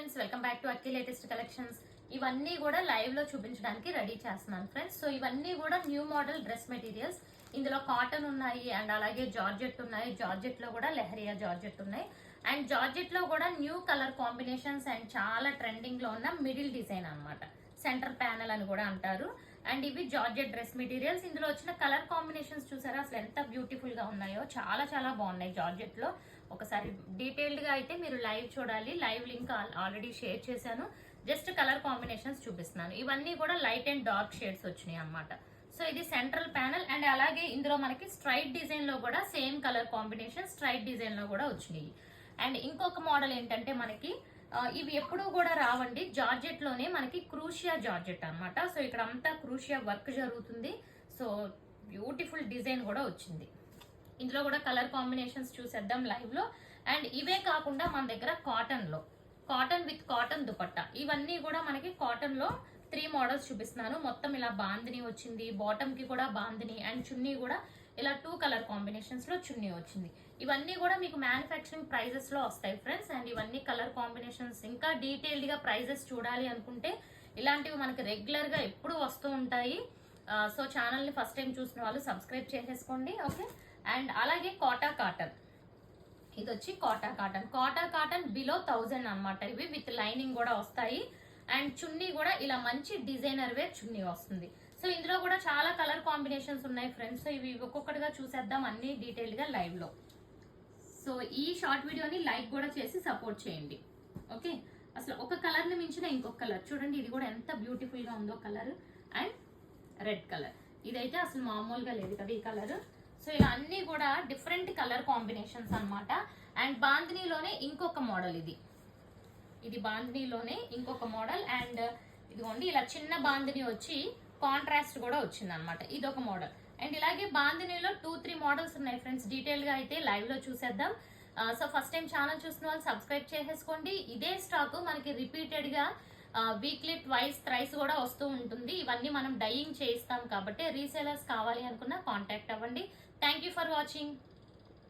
Friends, welcome back to Akki latest collections. ఇవన్నీ కూడా live లో చూపించడానికి రెడీ చేస్తున్నాను ఫ్రెండ్స్. సో ఇవన్నీ కూడా న్యూ మోడల్ డ్రెస్ మెటీరియల్స్. ఇందులో కాటన్ ఉన్నాయి అండ్ అలాగే జార్జెట్ ఉన్నాయి. జార్జెట్ లో కూడా లెహరియా జార్జెట్ ఉన్నాయి అండ్ జార్జెట్ లో కూడా న్యూ కలర్ కాంబినేషన్స్ అండ్ చాలా ట్రెండింగ్ లో ఉన్న మిడిల్ డిజైన్ అన్నమాట. సెంటర్ ప్యానల్ అని కూడా అంటారు. అండ్ ఇవి జార్జెట్ డ్రెస్ మెటీరియల్స్. ఇందులో వచ్చిన కలర్ కాంబినేషన్స్ చూసారా అసలు ఎంత బ్యూటిఫుల్ గా ఉన్నాయో. చాలా చాలా బాగున్నాయి జార్జెట్ లో. ఒకసారి డీటెయిల్డ్ గా అయితే మీరు లైవ్ చూడాలి. లైవ్ లింక్ ఆల్రెడీ షేర్ చేశాను. జస్ట్ కలర్ కాంబినేషన్స్ చూపిస్తున్నాను. ఇవన్నీ కూడా లైట్ అండ్ డార్క్ షేడ్స్ వచ్చినాయి అన్నమాట. సో ఇది సెంట్రల్ ప్యానల్ అండ్ అలాగే ఇందులో మనకి స్ట్రైట్ డిజైన్ లో కూడా same colour combination straight design లో కూడా వచ్చినాయి. అండ్ ఇంకొక మోడల్ ఏంటంటే మనకి ఇవి ఎప్పుడు కూడా రావండి. జార్జెట్ లోనే మనకి క్రూషియా జార్జెట్ అన్నమాట. సో ఇక్కడ అంతా క్రూషియా వర్క్ జరుగుతుంది. సో బ్యూటిఫుల్ డిజైన్ కూడా వచ్చింది. ఇందులో కూడా కలర్ కాంబినేషన్స్ చూసేద్దాం లైవ్ లో. అండ్ ఇవే కాకుండా మన దగ్గర కాటన్ లో కాటన్ విత్ కాటన్ దుపట్టా ఇవన్నీ కూడా మనకి కాటన్ లో 3 మోడల్స్ చూపిస్తున్నాను. మొత్తం ఇలా బాందిని వచ్చింది, బాటమ్ కి కూడా బాందిని అండ్ చున్నీ కూడా ఇలా 2 కలర్ కాంబినేషన్స్ లో చున్నీ వచ్చింది. ఇవన్నీ కూడా మీకు మ్యానుఫ్యాక్చరింగ్ ప్రైజెస్ లో వస్తాయి ఫ్రెండ్స్. అండ్ ఇవన్నీ కలర్ కాంబినేషన్స్. ఇంకా డీటెయిల్డ్ గా ప్రైజెస్ చూడాలి అనుకుంటే ఇలాంటివి మనకి రెగ్యులర్ గా ఎప్పుడు వస్తూ ఉంటాయి. సో ఛానల్ ని ఫస్ట్ టైం చూసిన వాళ్ళు సబ్స్క్రైబ్ చేసేసుకోండి. ఓకే. అండ్ అలాగే కోటా కాటన్, ఇది వచ్చి కోటా కాటన్ బిలో 1000 అన్నమాట. ఇవి విత్ లైనింగ్ కూడా వస్తాయి అండ్ చున్నీ కూడా ఇలా మంచి డిజైనర్ వేర్ చున్నీ వస్తుంది. సో ఇందులో కూడా చాలా కలర్ కాంబినేషన్స్ ఉన్నాయి ఫ్రెండ్స్. సో ఇవి ఒక్కొక్కటిగా చూసేద్దాం అన్ని డీటెయిల్ గా లైవ్ లో. సో ఈ షార్ట్ వీడియోని లైక్ కూడా చేసి సపోర్ట్ చేయండి. ఓకే. అసలు ఒక కలర్ ని మించిన ఇంకొక కలర్ చూడండి. ఇది కూడా ఎంత బ్యూటిఫుల్ గా ఉందో కలర్. అండ్ రెడ్ కలర్ ఇదైతే అసలు మామూలుగా లేదు కదా ఈ కలర్. సో ఇలా అన్ని కూడా డిఫరెంట్ కలర్ కాంబినేషన్స్ అన్నమాట. అండ్ బాందినీలోనే ఇంకొక మోడల్ ఇది బాందినీలోనే ఇంకొక మోడల్. అండ్ ఇదిగోండి ఇలా చిన్న బాందిని వచ్చి కాంట్రాస్ట్ కూడా వచ్చింది అనమాట. ఇది ఒక మోడల్. అండ్ ఇలాగే బాందినీలో 2-3 మోడల్స్ ఉన్నాయి ఫ్రెండ్స్. డీటెయిల్ గా అయితే లైవ్ లో చూసేద్దాం. సో ఫస్ట్ టైం ఛానల్ చూసిన వాళ్ళు సబ్స్క్రైబ్ చేసేసుకోండి. ఇదే స్టాక్ మనకి రిపీటెడ్ గా వీక్లీ ట్వైస్ థ్రైస్ కూడా వస్తూ ఉంటుంది. ఇవన్నీ మనం డైయింగ్ చేయిస్తాం కాబట్టి రీసేలర్స్ కావాలి అనుకున్నా కాంటాక్ట్ అవ్వండి. Thank you for watching.